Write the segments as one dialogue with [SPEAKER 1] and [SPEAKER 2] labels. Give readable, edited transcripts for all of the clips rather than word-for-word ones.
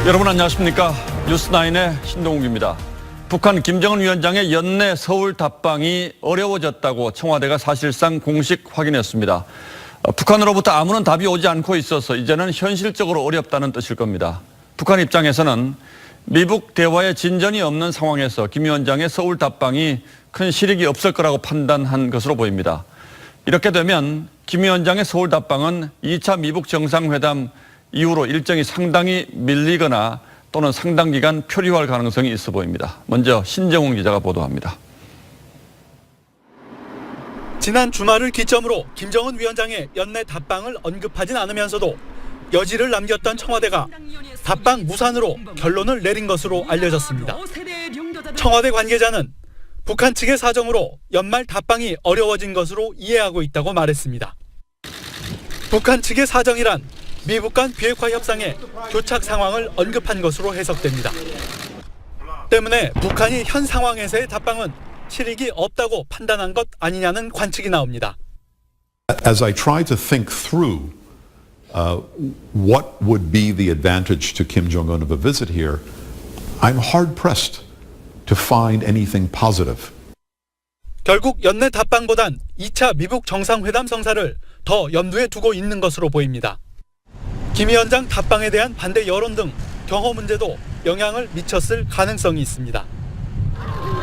[SPEAKER 1] 여러분 안녕하십니까? 뉴스9의 신동욱입니다. 북한 김정은 위원장의 연내 서울 답방이 어려워졌다고 청와대가 사실상 공식 확인했습니다. 북한으로부터 아무런 답이 오지 않고 있어서 이제는 현실적으로 어렵다는 뜻일 겁니다. 북한 입장에서는 미북 대화에 진전이 없는 상황에서 김 위원장의 서울 답방이 큰 실익이 없을 거라고 판단한 것으로 보입니다. 이렇게 되면 김 위원장의 서울 답방은 2차 미북 정상회담 이후로 일정이 상당히 밀리거나 또는 상당 기간 표류할 가능성이 있어 보입니다. 먼저 신정훈 기자가 보도합니다.
[SPEAKER 2] 지난 주말을 기점으로 김정은 위원장의 연내 답방을 언급하진 않으면서도 여지를 남겼던 청와대가 답방 무산으로 결론을 내린 것으로 알려졌습니다. 청와대 관계자는 북한 측의 사정으로 연말 답방이 어려워진 것으로 이해하고 있다고 말했습니다. 북한 측의 사정이란 미북 간 비핵화 협상의 교착 상황을 언급한 것으로 해석됩니다. 때문에 북한이 현 상황에서의 답방은 실익이 없다고 판단한 것 아니냐는 관측이 나옵니다.
[SPEAKER 3] As I try to think through what would be the advantage to Kim Jong-un of a visit here, I'm hard-pressed to find anything positive.
[SPEAKER 2] 결국 연내 답방보단 2차 미북 정상회담 성사를 더 염두에 두고 있는 것으로 보입니다. 김 위원장 답방에 대한 반대 여론 등 경호 문제도 영향을 미쳤을 가능성이 있습니다.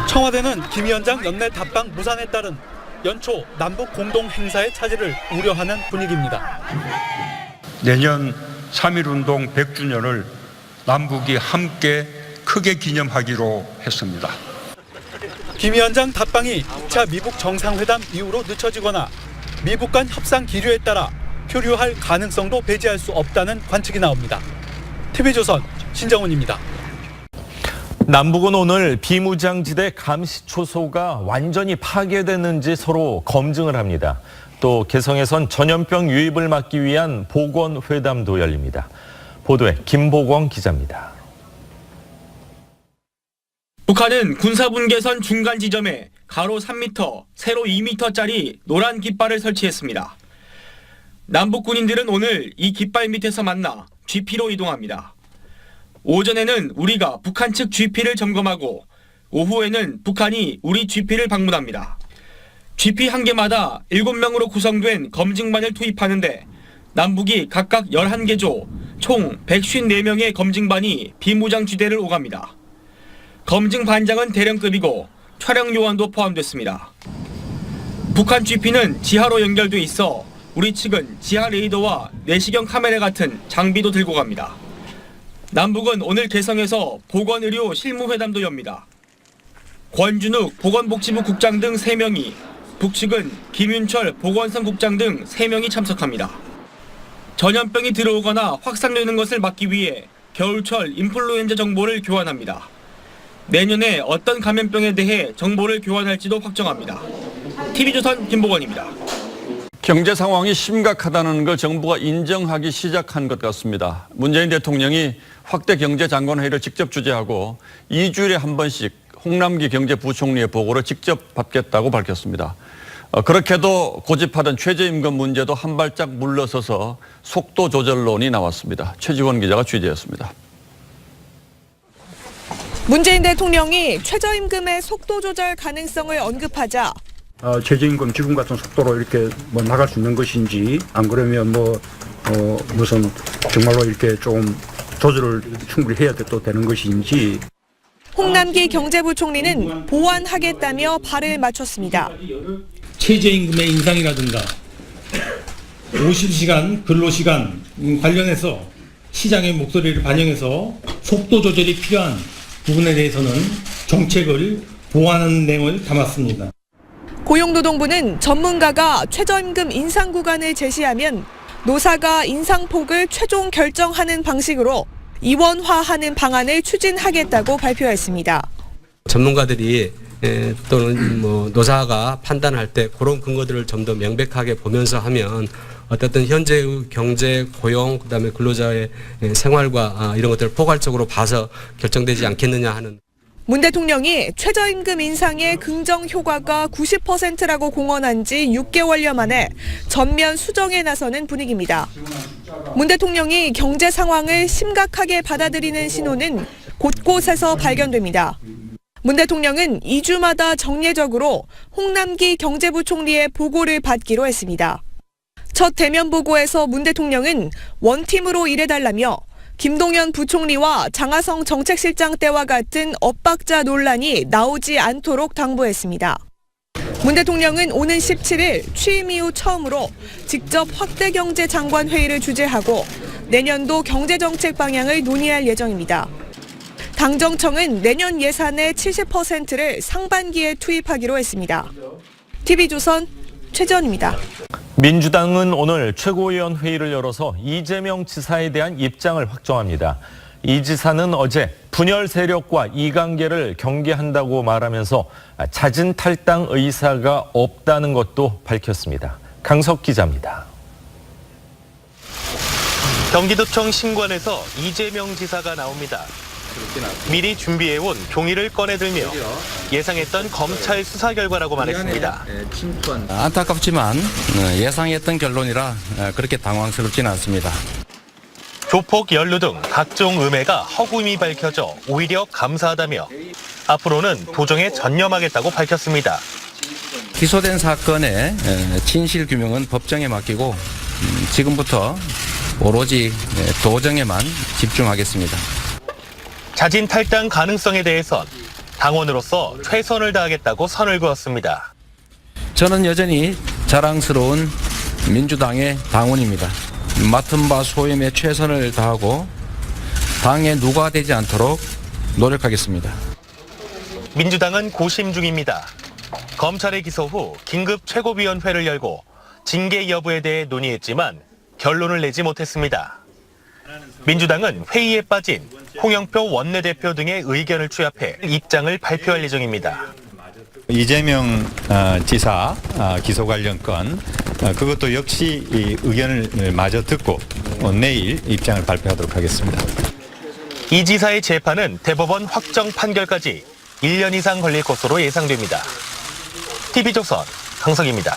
[SPEAKER 2] 청와대는 김 위원장 연내 답방 무산에 따른 연초 남북 공동 행사의 차질을 우려하는 분위기입니다.
[SPEAKER 4] 내년 3.1운동 100주년을 남북이 함께 크게 기념하기로 했습니다.
[SPEAKER 2] 김 위원장 답방이 2차 미북 정상회담 이후로 늦춰지거나 미북 간 협상 기류에 따라 표류할 가능성도 배제할 수 없다는 관측이 나옵니다. TV조선 신정훈입니다.
[SPEAKER 5] 남북은 오늘 비무장지대 감시초소가 완전히 파괴됐는지 서로 검증을 합니다. 또 개성에선 전염병 유입을 막기 위한 보건회담도 열립니다. 보도에 김보광 기자입니다.
[SPEAKER 6] 북한은 군사분계선 중간 지점에 가로 3m, 세로 2m짜리 노란 깃발을 설치했습니다. 남북 군인들은 오늘 이 깃발 밑에서 만나 GP로 이동합니다. 오전에는 우리가 북한 측 GP를 점검하고 오후에는 북한이 우리 GP를 방문합니다. GP 한 개마다 7명으로 구성된 검증반을 투입하는데 남북이 각각 11개조 총 154명의 검증반이 비무장지대를 오갑니다. 검증반장은 대령급이고 촬영 요원도 포함됐습니다. 북한 GP는 지하로 연결돼 있어 우리 측은 지하 레이더와 내시경 카메라 같은 장비도 들고 갑니다. 남북은 오늘 개성에서 보건의료 실무회담도 엽니다. 권준욱 보건복지부 국장 등 3명이, 북측은 김윤철 보건성 국장 등 3명이 참석합니다. 전염병이 들어오거나 확산되는 것을 막기 위해 겨울철 인플루엔자 정보를 교환합니다. 내년에 어떤 감염병에 대해 정보를 교환할지도 확정합니다. TV조선 김보건입니다.
[SPEAKER 1] 경제 상황이 심각하다는 걸 정부가 인정하기 시작한 것 같습니다. 문재인 대통령이 확대 경제장관회의를 직접 주재하고 2주일에 한 번씩 홍남기 경제부총리의 보고를 직접 받겠다고 밝혔습니다. 그렇게도 고집하던 최저임금 문제도 한 발짝 물러서서 속도 조절론이 나왔습니다. 최지원 기자가 취재했습니다.
[SPEAKER 7] 문재인 대통령이 최저임금의 속도 조절 가능성을 언급하자
[SPEAKER 8] 최저임금 지금 같은 속도로 이렇게 나갈 수 있는 것인지 안 그러면 무슨 정말로 이렇게 좀 조절을 충분히 해야 또 되는 것인지.
[SPEAKER 7] 홍남기 경제부총리는 보완하겠다며 발을 맞췄습니다.
[SPEAKER 9] 최저임금의 인상이라든가 50시간 근로시간 관련해서 시장의 목소리를 반영해서 속도 조절이 필요한 부분에 대해서는 정책을 보완하는 내용을 담았습니다.
[SPEAKER 7] 고용노동부는 전문가가 최저임금 인상 구간을 제시하면 노사가 인상폭을 최종 결정하는 방식으로 이원화하는 방안을 추진하겠다고 발표했습니다.
[SPEAKER 10] 전문가들이 또는 노사가 판단할 때 그런 근거들을 좀 더 명백하게 보면서 하면 어쨌든 현재의 경제, 고용, 그다음에 근로자의 생활과 이런 것들을 포괄적으로 봐서 결정되지 않겠느냐 하는.
[SPEAKER 7] 문 대통령이 최저임금 인상의 긍정 효과가 90%라고 공언한 지 6개월여 만에 전면 수정에 나서는 분위기입니다. 문 대통령이 경제 상황을 심각하게 받아들이는 신호는 곳곳에서 발견됩니다. 문 대통령은 2주마다 정례적으로 홍남기 경제부총리의 보고를 받기로 했습니다. 첫 대면 보고에서 문 대통령은 원팀으로 일해달라며 김동연 부총리와 장하성 정책실장 때와 같은 엇박자 논란이 나오지 않도록 당부했습니다. 문 대통령은 오는 17일 취임 이후 처음으로 직접 확대경제장관 회의를 주재하고 내년도 경제정책 방향을 논의할 예정입니다. 당정청은 내년 예산의 70%를 상반기에 투입하기로 했습니다. TV조선 최재원입니다.
[SPEAKER 5] 민주당은 오늘 최고위원회의를 열어서 이재명 지사에 대한 입장을 확정합니다. 이 지사는 어제 분열 세력과 이관계를 경계한다고 말하면서 자진 탈당 의사가 없다는 것도 밝혔습니다. 강석 기자입니다.
[SPEAKER 11] 경기도청 신관에서 이재명 지사가 나옵니다. 미리 준비해온 종이를 꺼내들며 예상했던 검찰 수사 결과라고 말했습니다.
[SPEAKER 12] 안타깝지만 예상했던 결론이라 그렇게 당황스럽지는 않습니다.
[SPEAKER 11] 조폭 연루 등 각종 음해가 허구임이 밝혀져 오히려 감사하다며 앞으로는 도정에 전념하겠다고 밝혔습니다.
[SPEAKER 12] 기소된 사건의 진실 규명은 법정에 맡기고 지금부터 오로지 도정에만 집중하겠습니다.
[SPEAKER 11] 자진 탈당 가능성에 대해선 당원으로서 최선을 다하겠다고 선을 그었습니다.
[SPEAKER 12] 저는 여전히 자랑스러운 민주당의 당원입니다. 맡은 바 소임에 최선을 다하고 당에 누가 되지 않도록 노력하겠습니다.
[SPEAKER 11] 민주당은 고심 중입니다. 검찰의 기소 후 긴급 최고위원회를 열고 징계 여부에 대해 논의했지만 결론을 내지 못했습니다. 민주당은 회의에 빠진 홍영표 원내대표 등의 의견을 취합해 입장을 발표할 예정입니다.
[SPEAKER 13] 이재명 지사 기소 관련 건 그것도 역시 의견을 마저 듣고 내일 입장을 발표하도록 하겠습니다.
[SPEAKER 11] 이 지사의 재판은 대법원 확정 판결까지 1년 이상 걸릴 것으로 예상됩니다. TV조선 강석입니다.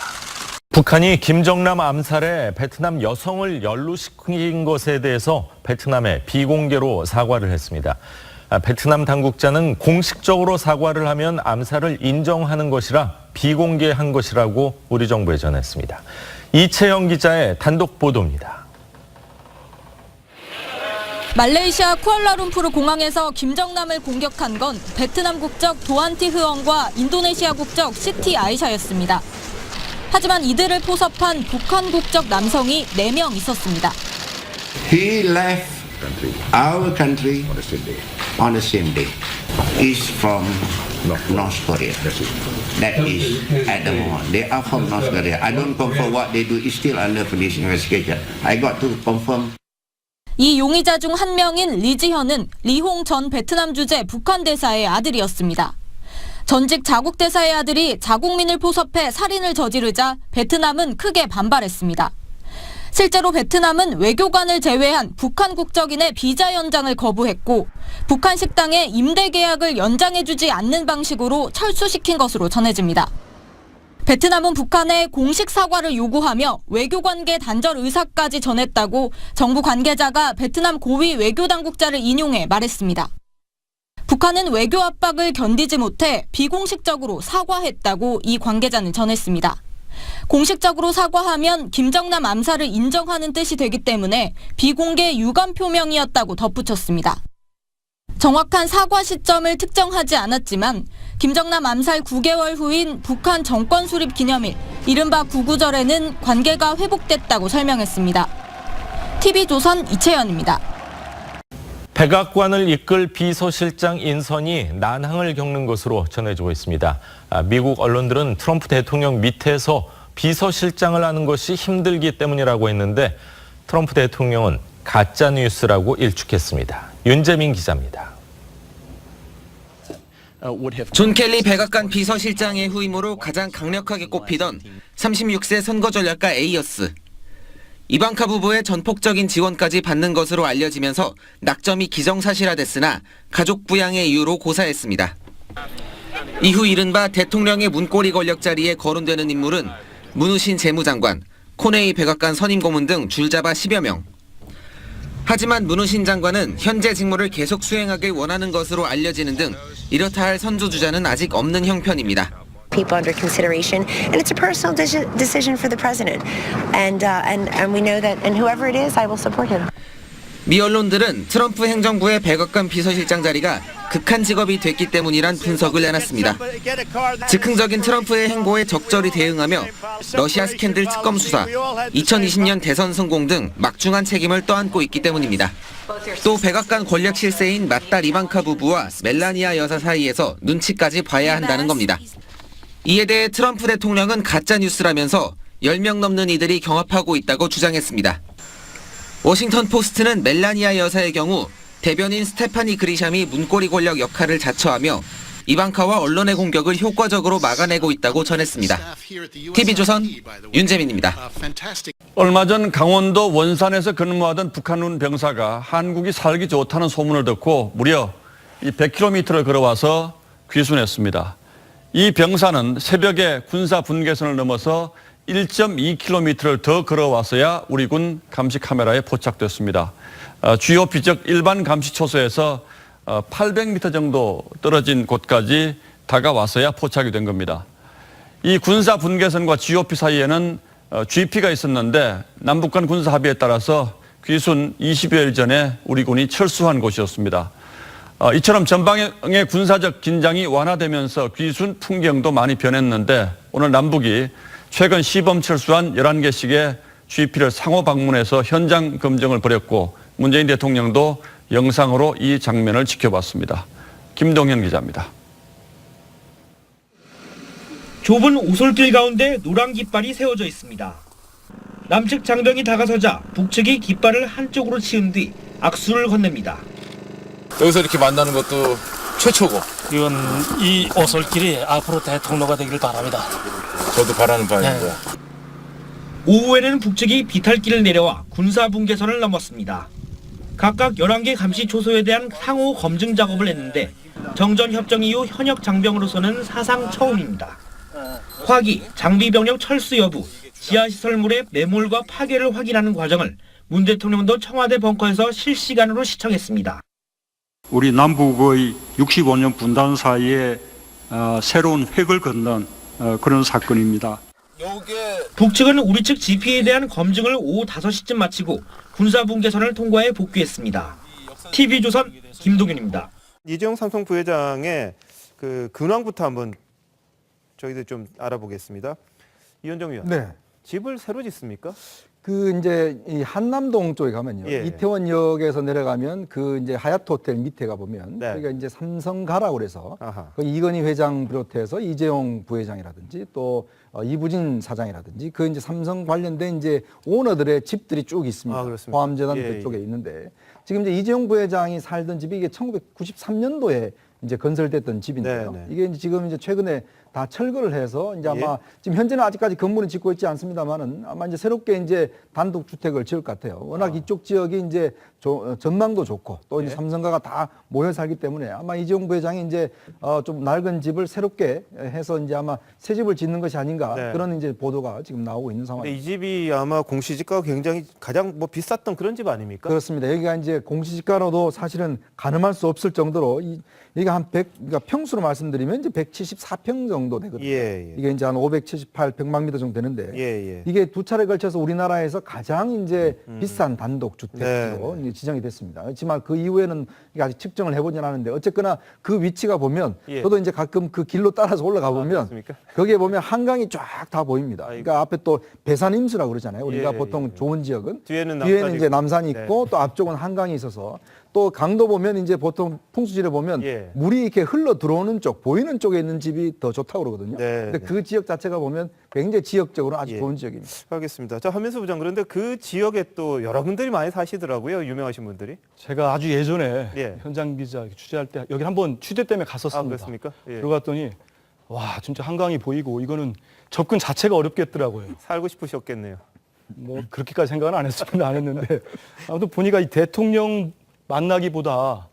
[SPEAKER 5] 북한이 김정남 암살에 베트남 여성을 연루시킨 것에 대해서 베트남에 비공개로 사과를 했습니다. 베트남 당국자는 공식적으로 사과를 하면 암살을 인정하는 것이라 비공개한 것이라고 우리 정부에 전했습니다. 이채영 기자의 단독 보도입니다.
[SPEAKER 14] 말레이시아 쿠알라룸푸르 공항에서 김정남을 공격한 건 베트남 국적 도안티 흐엉과 인도네시아 국적 시티 아이샤였습니다. 하지만 이들을 포섭한 북한 국적 남성이 4명 있었습니다.
[SPEAKER 15] He left our country on the same day. He's from North Korea. That is at the moment. They are from North Korea. I don't confirm what they do. It's still under police investigation. I got to confirm.
[SPEAKER 14] 이 용의자 중 한 명인 리지현은 리홍 전 베트남 주재 북한 대사의 아들이었습니다. 전직 자국 대사의 아들이 자국민을 포섭해 살인을 저지르자 베트남은 크게 반발했습니다. 실제로 베트남은 외교관을 제외한 북한 국적인의 비자 연장을 거부했고 북한 식당에 임대 계약을 연장해주지 않는 방식으로 철수시킨 것으로 전해집니다. 베트남은 북한에 공식 사과를 요구하며 외교관계 단절 의사까지 전했다고 정부 관계자가 베트남 고위 외교당국자를 인용해 말했습니다. 북한은 외교 압박을 견디지 못해 비공식적으로 사과했다고 이 관계자는 전했습니다. 공식적으로 사과하면 김정남 암살을 인정하는 뜻이 되기 때문에 비공개 유감 표명이었다고 덧붙였습니다. 정확한 사과 시점을 특정하지 않았지만 김정남 암살 9개월 후인 북한 정권 수립 기념일 이른바 9.9절에는 관계가 회복됐다고 설명했습니다. TV조선 이채연입니다.
[SPEAKER 5] 백악관을 이끌 비서실장 인선이 난항을 겪는 것으로 전해지고 있습니다. 미국 언론들은 트럼프 대통령 밑에서 비서실장을 하는 것이 힘들기 때문이라고 했는데 트럼프 대통령은 가짜뉴스라고 일축했습니다. 윤재민 기자입니다.
[SPEAKER 16] 존 켈리 백악관 비서실장의 후임으로 가장 강력하게 꼽히던 36세 선거전략가 에이어스. 이방카 부부의 전폭적인 지원까지 받는 것으로 알려지면서 낙점이 기정사실화됐으나 가족 부양의 이유로 고사했습니다. 이후 이른바 대통령의 문고리 권력 자리에 거론되는 인물은 문우신 재무장관, 코네이 백악관 선임 고문 등 줄잡아 10여 명. 하지만 문우신 장관은 현재 직무를 계속 수행하길 원하는 것으로 알려지는 등 이렇다 할 선두주자는 아직 없는 형편입니다.
[SPEAKER 17] People under consideration, and it's a personal decision for the president. And we know that, and whoever it is, I will support him.
[SPEAKER 16] 미 언론들은 트럼프 행정부의 백악관 비서실장 자리가 극한 직업이 됐기 때문이란 분석을 내놨습니다. 즉흥적인 트럼프의 행보에 적절히 대응하며 러시아 스캔들 특검 수사, 2020년 대선 성공 등 막중한 책임을 떠안고 있기 때문입니다. 또 백악관 권력 실세인 맏딸 이방카 부부와 멜라니아 여사 사이에서 눈치까지 봐야 한다는 겁니다. 이에 대해 트럼프 대통령은 가짜뉴스라면서 10명 넘는 이들이 경합하고 있다고 주장했습니다. 워싱턴 포스트는 멜라니아 여사의 경우 대변인 스테파니 그리샴이 문고리 권력 역할을 자처하며 이방카와 언론의 공격을 효과적으로 막아내고 있다고 전했습니다. TV조선 윤재민입니다.
[SPEAKER 1] 얼마 전 강원도 원산에서 근무하던 북한군 병사가 한국이 살기 좋다는 소문을 듣고 무려 100km를 걸어와서 귀순했습니다. 이 병사는 새벽에 군사 분계선을 넘어서 1.2km를 더 걸어와서야 우리 군 감시 카메라에 포착됐습니다. 주요 비적 일반 감시 초소에서 800m 정도 떨어진 곳까지 다가와서야 포착이 된 겁니다. 이 군사 분계선과 GOP 사이에는 GP가 있었는데 남북 간 군사 합의에 따라서 귀순 20여일 전에 우리 군이 철수한 곳이었습니다. 이처럼 전방의 군사적 긴장이 완화되면서 귀순 풍경도 많이 변했는데 오늘 남북이 최근 시범 철수한 11개씩의 GP를 상호 방문해서 현장 검증을 벌였고 문재인 대통령도 영상으로 이 장면을 지켜봤습니다. 김동현 기자입니다.
[SPEAKER 6] 좁은 오솔길 가운데 노란 깃발이 세워져 있습니다. 남측 장병이 다가서자 북측이 깃발을 한쪽으로 치운 뒤 악수를 건넵니다.
[SPEAKER 18] 여기서 이렇게 만나는 것도 최초고.
[SPEAKER 9] 이건 이 오솔길이 앞으로 대통로가 되길 바랍니다.
[SPEAKER 18] 저도 바라는 바입니다.
[SPEAKER 6] 오후에는 북측이 비탈길을 내려와 군사분계선을 넘었습니다. 각각 11개 감시 초소에 대한 상호 검증 작업을 했는데 정전 협정 이후 현역 장병으로서는 사상 처음입니다. 화기, 장비병력 철수 여부, 지하시설물의 매몰과 파괴를 확인하는 과정을 문 대통령도 청와대 벙커에서 실시간으로 시청했습니다.
[SPEAKER 8] 우리 남북의 65년 분단 사이에 새로운 획을 긋는 그런 사건입니다.
[SPEAKER 6] 북측은 우리 측 GP에 대한 검증을 오후 5시쯤 마치고 군사분계선을 통과해 복귀했습니다. TV조선 김동윤입니다.
[SPEAKER 19] 이재용 삼성 부회장의 그 근황부터 한번 저희들 좀 알아보겠습니다. 이현정 위원.
[SPEAKER 20] 네.
[SPEAKER 19] 집을 새로 짓습니까?
[SPEAKER 20] 그 이제 이 한남동 쪽에 가면요.
[SPEAKER 19] 예.
[SPEAKER 20] 이태원역에서 내려가면 그 이제 하얏트 호텔 밑에 가 보면
[SPEAKER 19] 네.
[SPEAKER 20] 거기가 이제 삼성가라고 그래서
[SPEAKER 19] 아하.
[SPEAKER 20] 그 이건희 회장 비롯해서 이재용 부회장이라든지 또 이부진 사장이라든지 그 이제 삼성 관련된 이제 오너들의 집들이 쭉 있습니다.
[SPEAKER 19] 아, 그렇습니까?
[SPEAKER 20] 포함재단
[SPEAKER 19] 예,
[SPEAKER 20] 그쪽에 있는데 지금 이제 이재용 부회장이 살던 집이 이게 1993년도에 이제 건설됐던 집인데요.
[SPEAKER 19] 네, 네.
[SPEAKER 20] 이게 이제 지금 이제 최근에 다 철거를 해서 이제 아마
[SPEAKER 19] 예.
[SPEAKER 20] 지금 현재는 아직까지 건물은 짓고 있지 않습니다만은 아마 이제 새롭게 이제 단독 주택을 지을 것 같아요. 워낙 이쪽 지역이 이제 전망도 좋고 또 이제
[SPEAKER 19] 예.
[SPEAKER 20] 삼성가가 다 모여 살기 때문에 아마 이재용 부회장이 이제 좀 낡은 집을 새롭게 해서 이제 아마 새 집을 짓는 것이 아닌가
[SPEAKER 19] 네.
[SPEAKER 20] 그런 이제 보도가 지금 나오고 있는 상황입니다.
[SPEAKER 19] 근데 이 집이 아마 공시지가가 굉장히 가장 뭐 비쌌던 그런 집 아닙니까?
[SPEAKER 20] 그렇습니다. 여기가 이제 공시지가로도 사실은 가늠할 수 없을 정도로 여기가 한 100, 그러니까 평수로 말씀드리면 이제 174평 정도 되거든요.
[SPEAKER 19] 예, 예.
[SPEAKER 20] 이게 이제 한 578, 100만 미터 정도 되는데
[SPEAKER 19] 예, 예.
[SPEAKER 20] 이게 두 차례 걸쳐서 우리나라에서 가장 이제 비싼 단독 주택으로
[SPEAKER 19] 네,
[SPEAKER 20] 이제 지정이 됐습니다. 그렇지만 그 이후에는 이게 아직 측정을 해보진 않았는데 어쨌거나 그 위치가 보면
[SPEAKER 19] 예.
[SPEAKER 20] 저도 이제 가끔 그 길로 따라서 올라가 보면
[SPEAKER 19] 그렇습니까?
[SPEAKER 20] 거기에 보면 한강이 쫙 다 보입니다. 그러니까 앞에 또 배산임수라고 그러잖아요. 우리가
[SPEAKER 19] 예,
[SPEAKER 20] 보통
[SPEAKER 19] 예.
[SPEAKER 20] 좋은 지역은
[SPEAKER 19] 뒤에는 남산이
[SPEAKER 20] 이제
[SPEAKER 19] 있고.
[SPEAKER 20] 남산이 있고 또 앞쪽은 한강이 있어서 또 강도 보면 이제 보통 풍수지를 보면
[SPEAKER 19] 예.
[SPEAKER 20] 물이 이렇게 흘러 들어오는 쪽, 보이는 쪽에 있는 집이 더 좋다고 그러거든요.
[SPEAKER 19] 네,
[SPEAKER 20] 근데
[SPEAKER 19] 네.
[SPEAKER 20] 그 지역 자체가 보면 굉장히 지역적으로 아주
[SPEAKER 19] 예.
[SPEAKER 20] 좋은 지역입니다.
[SPEAKER 19] 알겠습니다. 자, 한민수 부장, 그런데 그 지역에 또 여러분들이 많이 사시더라고요. 유명하신 분들이.
[SPEAKER 21] 제가 아주 예전에
[SPEAKER 19] 예.
[SPEAKER 21] 현장 기자 취재할 때 여기 한번 취재 때문에
[SPEAKER 19] 아,
[SPEAKER 21] 갔었습니다.
[SPEAKER 19] 그렇습니까? 예.
[SPEAKER 21] 들어갔더니 와 진짜 한강이 보이고 이거는 접근 자체가 어렵겠더라고요.
[SPEAKER 19] 살고 싶으셨겠네요.
[SPEAKER 21] 뭐 그렇게까지 생각은 안 했는데 아무튼 보니까 이 대통령 만나기보다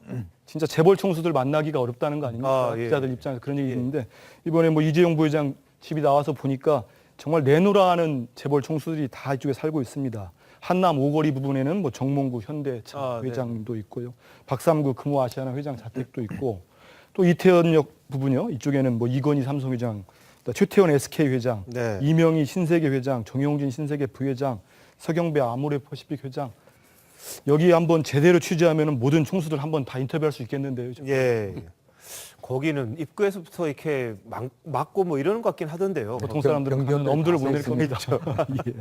[SPEAKER 21] 진짜 재벌 총수들 만나기가 어렵다는 거 아닙니까?
[SPEAKER 19] 예.
[SPEAKER 21] 기자들 입장에서 그런 얘기 있는데 이번에 뭐 이재용 부회장 집이 나와서 보니까 정말 내노라하는 재벌 총수들이 다 이쪽에 살고 있습니다. 한남 오거리 부분에는 뭐 정몽구 현대차 회장도 있고요. 박삼구 금호아시아나 회장 자택도 있고 또 이태원역 부분이요. 이쪽에는 뭐 이건희 삼성회장, 최태원 SK 회장,
[SPEAKER 19] 네.
[SPEAKER 21] 이명희 신세계 회장, 정용진 신세계 부회장, 서경배 아모레퍼시픽 회장. 여기 한번 제대로 취재하면 모든 총수들 한번 다 인터뷰할 수 있겠는데요.
[SPEAKER 19] 예. 거기는 입구에서부터 이렇게 막고 뭐 이러는 것 같긴 하던데요.
[SPEAKER 21] 보통 사람들은 가면 엄두를 못 낼 겁니다.
[SPEAKER 19] 예.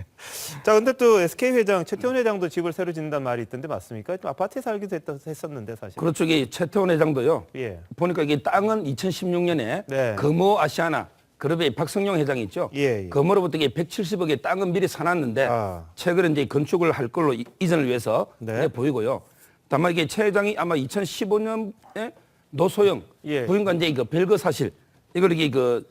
[SPEAKER 19] 자, 근데 또 SK 회장, 최태원 회장도 집을 새로 짓는다는 말이 있던데 맞습니까? 좀 아파트에 살기도 했었는데 사실.
[SPEAKER 3] 그렇죠. 이 최태원 회장도요.
[SPEAKER 19] 예.
[SPEAKER 3] 보니까 이게 땅은 2016년에
[SPEAKER 19] 네.
[SPEAKER 3] 금호 아시아나 그룹의 박성용 회장이 있죠.
[SPEAKER 19] 예.
[SPEAKER 3] 금호로부터 170억의 땅은 미리 사놨는데 최근에 이제 건축을 할 걸로 이전을 위해서 보이고요. 다만 이게 최 회장이 아마 2015년에 노소영 부인과 이제 이거 별거 사실 이걸 이게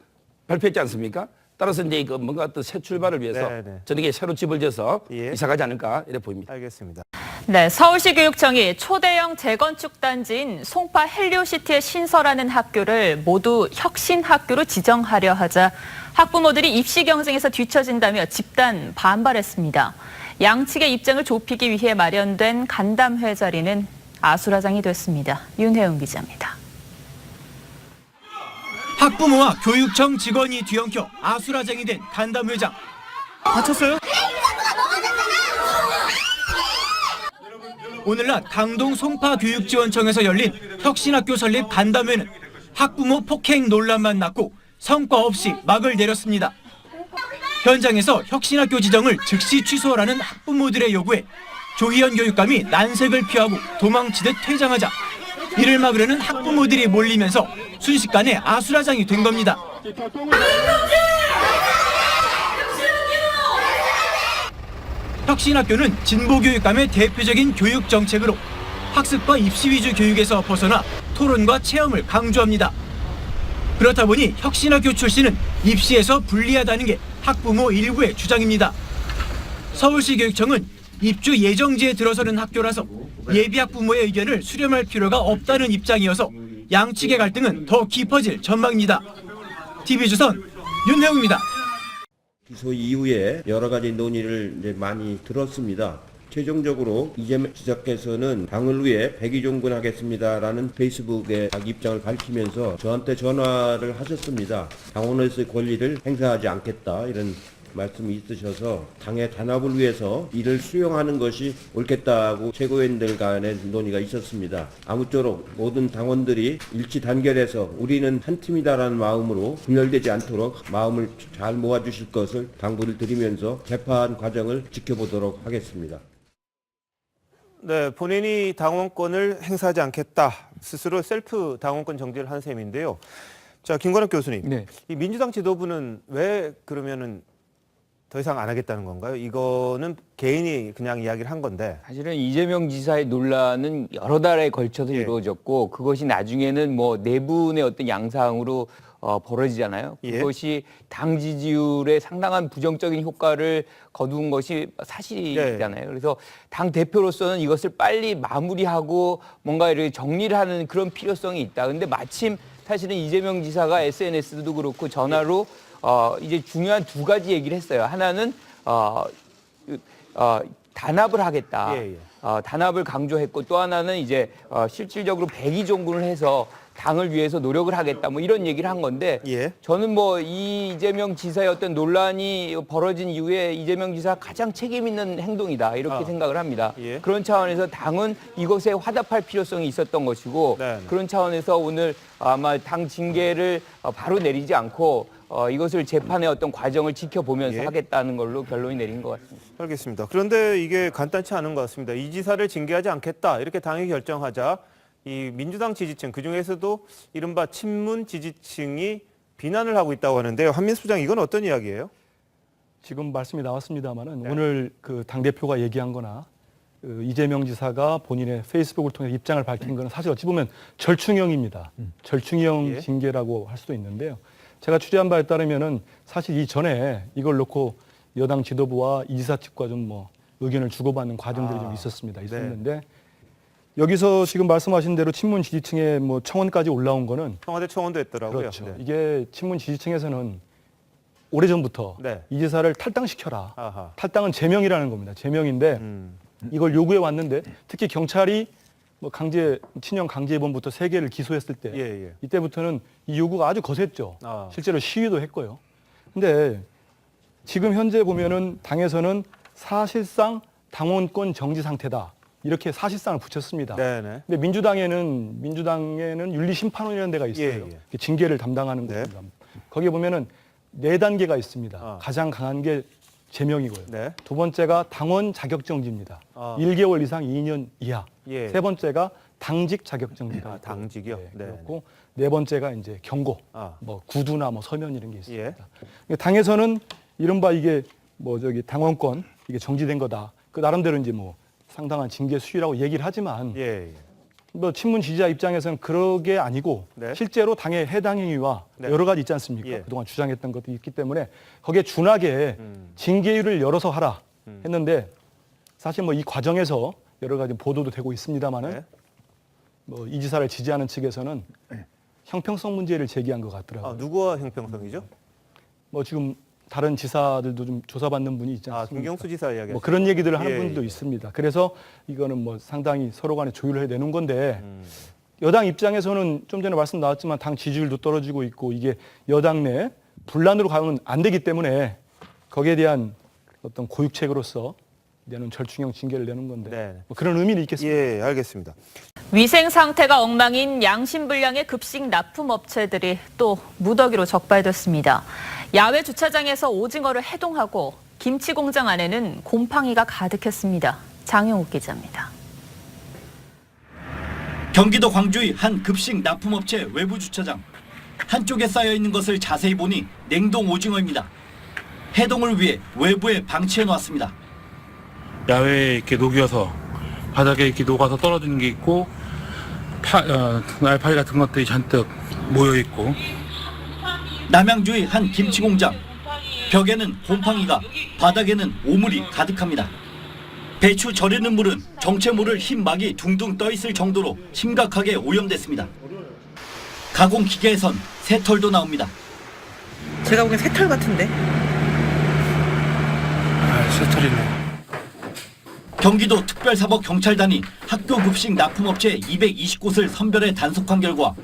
[SPEAKER 3] 발표했지 않습니까? 따라서 이제 뭔가 어떤 새 출발을 위해서 저녁에 새로 집을 지어서 이사 가지 않을까 이래 보입니다.
[SPEAKER 19] 알겠습니다.
[SPEAKER 22] 네, 서울시 교육청이 초대형 재건축 단지인 송파 헬리오시티에 신설하는 학교를 모두 혁신학교로 지정하려 하자 학부모들이 입시 경쟁에서 뒤처진다며 집단 반발했습니다. 양측의 입장을 좁히기 위해 마련된 간담회 자리는 아수라장이 됐습니다. 윤혜웅 기자입니다.
[SPEAKER 2] 학부모와 교육청 직원이 뒤엉켜 아수라장이 된 간담회장. 다쳤어요? 오늘 낮 강동 송파교육지원청에서 열린 혁신학교 설립 간담회는 학부모 폭행 논란만 났고 성과 없이 막을 내렸습니다. 현장에서 혁신학교 지정을 즉시 취소하라는 학부모들의 요구에 조희연 교육감이 난색을 피하고 도망치듯 퇴장하자 이를 막으려는 학부모들이 몰리면서 순식간에 아수라장이 된 겁니다. 혁신학교는 진보교육감의 대표적인 교육 정책으로 학습과 입시 위주 교육에서 벗어나 토론과 체험을 강조합니다. 그렇다 보니 혁신학교 출신은 입시에서 불리하다는 게 학부모 일부의 주장입니다. 서울시 교육청은 입주 예정지에 들어서는 학교라서 예비 학부모의 의견을 수렴할 필요가 없다는 입장이어서 양측의 갈등은 더 깊어질 전망입니다. TV조선 윤혜웅입니다.
[SPEAKER 23] 기소 이후에 여러 가지 논의를 이제 많이 들었습니다. 최종적으로 이재명 지사께서는 당을 위해 백의종군하겠습니다라는 페이스북에 자기 입장을 밝히면서 저한테 전화를 하셨습니다. 당원으로서의 권리를 행사하지 않겠다 이런 말씀이 있으셔서 당의 단합을 위해서 이를 수용하는 것이 옳겠다고 최고위원들 간의 논의가 있었습니다. 아무쪼록 모든 당원들이 일치 단결해서 우리는 한 팀이다라는 마음으로 분열되지 않도록 마음을 잘 모아주실 것을 당부를 드리면서 재판 과정을 지켜보도록 하겠습니다.
[SPEAKER 19] 네, 본인이 당원권을 행사하지 않겠다. 스스로 셀프 당원권 정지를 한 셈인데요. 자, 김관욱 교수님. 이 민주당 지도부는 왜 그러면은 더 이상 안 하겠다는 건가요? 이거는 개인이 그냥 이야기를 한 건데.
[SPEAKER 24] 사실은 이재명 지사의 논란은 여러 달에 걸쳐서 이루어졌고 그것이 나중에는 뭐 내분의 어떤 양상으로 벌어지잖아요. 그것이 당 지지율에 상당한 부정적인 효과를 거둔 것이 사실이잖아요. 그래서 당 대표로서는 이것을 빨리 마무리하고 뭔가 이렇게 정리를 하는 그런 필요성이 있다. 근데 마침 사실은 이재명 지사가 SNS도 그렇고 전화로 이제 중요한 두 가지 얘기를 했어요. 하나는 단합을 하겠다. 단합을 강조했고 또 하나는 이제 실질적으로 백의종군을 해서 당을 위해서 노력을 하겠다. 뭐 이런 얘기를 한 건데 저는 뭐 이재명 지사의 어떤 논란이 벌어진 이후에 이재명 지사가 가장 책임 있는 행동이다. 이렇게 생각을 합니다. 그런 차원에서 당은 이것에 화답할 필요성이 있었던 것이고 그런 차원에서 오늘 아마 당 징계를 바로 내리지 않고 이것을 재판의 어떤 과정을 지켜보면서 하겠다는 걸로 결론이 내린 것 같습니다.
[SPEAKER 19] 알겠습니다. 그런데 이게 간단치 않은 것 같습니다. 이 지사를 징계하지 않겠다 이렇게 당이 결정하자 이 민주당 지지층 그중에서도 이른바 친문 지지층이 비난을 하고 있다고 하는데요. 한민수 부장 이건 어떤 이야기예요?
[SPEAKER 21] 지금 말씀이 나왔습니다마는 오늘 그 당대표가 얘기한 거나 이재명 지사가 본인의 페이스북을 통해 입장을 밝힌 거는 사실 어찌 보면 절충형입니다. 절충형 징계라고 할 수도 있는데요. 제가 취재한 바에 따르면은 사실 이전에 이걸 놓고 여당 지도부와 이 지사 측과 좀 뭐 의견을 주고받는 과정들이 좀 있었는데 여기서 지금 말씀하신 대로 친문 지지층에 뭐 청원까지 올라온 거는
[SPEAKER 19] 청와대 청원도 했더라고요.
[SPEAKER 21] 그렇죠.
[SPEAKER 19] 네.
[SPEAKER 21] 이게 친문 지지층에서는 오래전부터
[SPEAKER 19] 네.
[SPEAKER 21] 이 지사를 탈당시켜라.
[SPEAKER 19] 아하.
[SPEAKER 21] 탈당은 제명이라는 겁니다. 제명인데 이걸 요구해 왔는데 특히 경찰이 뭐 친형 강제입원부터 3개를 기소했을 때
[SPEAKER 19] 예.
[SPEAKER 21] 이때부터는 이 요구가 아주 거셌죠.
[SPEAKER 19] 아.
[SPEAKER 21] 실제로 시위도 했고요. 근데 지금 현재 보면은 당에서는 사실상 당원권 정지 상태다. 이렇게 사실상을 붙였습니다.
[SPEAKER 19] 네네.
[SPEAKER 21] 근데 민주당에는 윤리심판원이라는 데가 있어요.
[SPEAKER 19] 예.
[SPEAKER 21] 징계를 담당하는 겁니다. 거기에 보면은 4단계가 있습니다. 가장 강한 게 제명이고요.
[SPEAKER 19] 네.
[SPEAKER 21] 두 번째가 당원 자격정지입니다. 1개월 이상 2년 이하.
[SPEAKER 19] 예.
[SPEAKER 21] 세 번째가 당직 자격정지가
[SPEAKER 19] 당직이요.
[SPEAKER 21] 네,
[SPEAKER 19] 네.
[SPEAKER 21] 그렇고 네 번째가 이제 경고, 뭐 구두나 뭐 서면 이런 게 있습니다.
[SPEAKER 19] 예.
[SPEAKER 21] 당에서는 이른바 이게 뭐 당원권 이게 정지된 거다. 그 나름대로 이제 뭐 상당한 징계 수위라고 얘기를 하지만 뭐 친문 지지자 입장에서는 그러게 아니고 실제로 당의 해당 행위와 여러 가지 있지 않습니까? 그동안 주장했던 것도 있기 때문에 거기에 준하게 징계율을 열어서 하라 했는데 사실 뭐 이 과정에서 여러 가지 보도도 되고 있습니다만은 뭐 이 지사를 지지하는 측에서는 형평성 문제를 제기한 것 같더라고요.
[SPEAKER 19] 누구와 형평성이죠?
[SPEAKER 21] 뭐 지금 다른 지사들도 좀 조사받는 분이 있지 않습니까?
[SPEAKER 19] 김경수 지사 이야기.
[SPEAKER 21] 뭐 그런 얘기들을 하는 분들도 있습니다. 그래서 이거는 뭐 상당히 서로 간에 조율을 해내는 건데 여당 입장에서는 좀 전에 말씀 나왔지만 당 지지율도 떨어지고 있고 이게 여당 내 분란으로 가면 안 되기 때문에 거기에 대한 어떤 고육책으로서 내는 절충형 징계를 내는 건데 뭐 그런 의미는 있겠습니다.
[SPEAKER 19] 예, 알겠습니다.
[SPEAKER 22] 위생 상태가 엉망인 양심불량의 급식 납품업체들이 또 무더기로 적발됐습니다. 야외 주차장에서 오징어를 해동하고 김치 공장 안에는 곰팡이가 가득했습니다. 장영욱 기자입니다.
[SPEAKER 4] 경기도 광주의 한 급식 납품업체 외부 주차장. 한쪽에 쌓여 있는 것을 자세히 보니 냉동 오징어입니다. 해동을 위해 외부에 방치해 놓았습니다.
[SPEAKER 7] 야외에 이렇게 녹여서 바닥에 이렇게 녹아서 떨어지는 게 있고 날파리 같은 것들이 잔뜩 모여 있고.
[SPEAKER 4] 남양주의 한 김치 공장. 벽에는 곰팡이가, 바닥에는 오물이 가득합니다. 배추 절이는 물은 정체 모를 흰 막이 둥둥 떠 있을 정도로 심각하게 오염됐습니다. 가공 기계에선 새털도 나옵니다.
[SPEAKER 10] 제가 보기엔 새털 같은데.
[SPEAKER 7] 새털이네.
[SPEAKER 4] 경기도 특별사법경찰단이 학교 급식 납품업체 220곳을 선별해 단속한 결과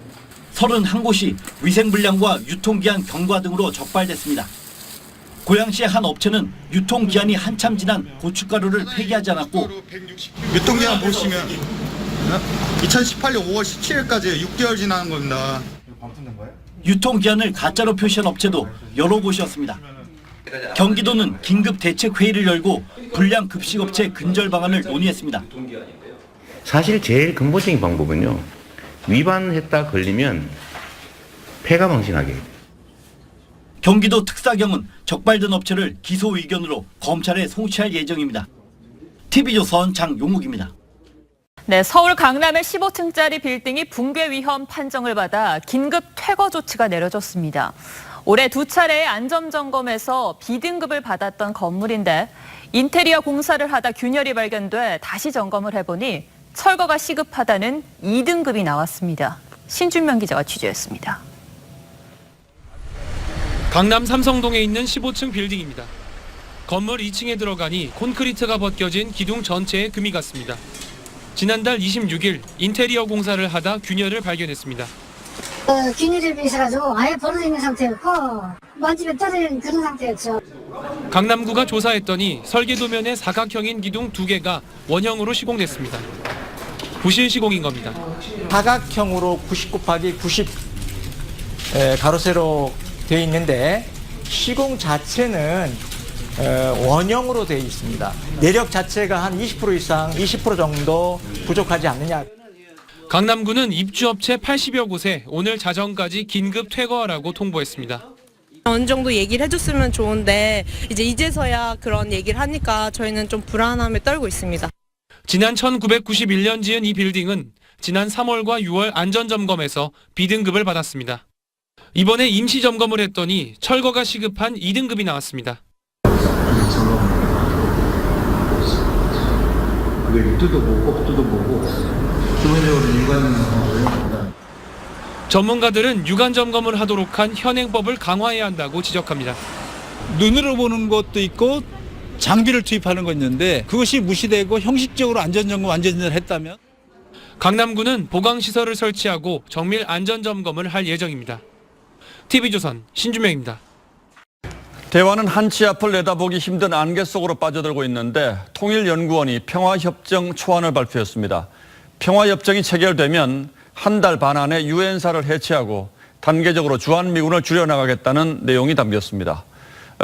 [SPEAKER 4] 31곳이 위생불량과 유통기한 경과 등으로 적발됐습니다. 고양시의 한 업체는 유통기한이 한참 지난 고춧가루를 폐기하지 않았고
[SPEAKER 12] 유통기한 보시면 2018년 5월 17일까지 6개월 지난 겁니다.
[SPEAKER 4] 유통기한을 가짜로 표시한 업체도 여러 곳이었습니다. 경기도는 긴급 대책회의를 열고 불량 급식업체 근절 방안을 논의했습니다.
[SPEAKER 25] 사실 제일 근본적인 방법은요. 위반했다 걸리면 폐가 망신하게.
[SPEAKER 4] 경기도 특사경은 적발된 업체를 기소 의견으로 검찰에 송치할 예정입니다. TV조선 장용욱입니다.
[SPEAKER 22] 네, 서울 강남의 15층짜리 빌딩이 붕괴 위험 판정을 받아 긴급 퇴거 조치가 내려졌습니다. 올해 2차례의 안전점검에서 B등급을 받았던 건물인데 인테리어 공사를 하다 균열이 발견돼 다시 점검을 해보니 철거가 시급하다는 2등급이 나왔습니다. 신준명 기자가 취재했습니다.
[SPEAKER 26] 강남 삼성동에 있는 15층 빌딩입니다. 건물 2층에 들어가니 콘크리트가 벗겨진 기둥 전체에 금이 갔습니다. 지난달 26일 인테리어 공사를 하다 균열을 발견했습니다.
[SPEAKER 27] 균열이 있어가지고 아예 벌어져 있는 상태였고 만지면 떨어지는 그런 상태였죠.
[SPEAKER 26] 강남구가 조사했더니 설계도면에 사각형인 기둥 2개가 원형으로 시공됐습니다. 부실 시공인 겁니다.
[SPEAKER 28] 사각형으로 90 곱하기 90 가로 세로 되어 있는데 시공 자체는 원형으로 되어 있습니다. 내력 자체가 한 20% 이상, 20% 정도 부족하지 않느냐.
[SPEAKER 26] 강남구는 입주업체 80여 곳에 오늘 자정까지 긴급 퇴거하라고 통보했습니다.
[SPEAKER 29] 어느 정도 얘기를 해줬으면 좋은데 이제서야 그런 얘기를 하니까 저희는 좀 불안함에 떨고 있습니다.
[SPEAKER 26] 지난 1991년 지은 이 빌딩은 지난 3월과 6월 안전점검에서 B등급을 받았습니다. 이번에 임시점검을 했더니 철거가 시급한 2등급이 나왔습니다.
[SPEAKER 12] 뜯어보고 뜯어보고
[SPEAKER 1] 기본적으로 유관
[SPEAKER 26] 전문가들은 유관 점검을 하도록 한 현행법을 강화해야 한다고 지적합니다.
[SPEAKER 5] 눈으로 보는 것도 있고 장비를 투입하는 거 있는데 그것이 무시되고 형식적으로 안전점검 안전진단을 했다면
[SPEAKER 26] 강남구는 보강시설을 설치하고 정밀 안전점검을 할 예정입니다. TV조선 신주명입니다.
[SPEAKER 9] 대화는 한치 앞을 내다보기 힘든 안개 속으로 빠져들고 있는데 통일연구원이 평화협정 초안을 발표했습니다. 평화협정이 체결되면 한 달 반 안에 유엔사를 해체하고 단계적으로 주한미군을 줄여나가겠다는 내용이 담겼습니다.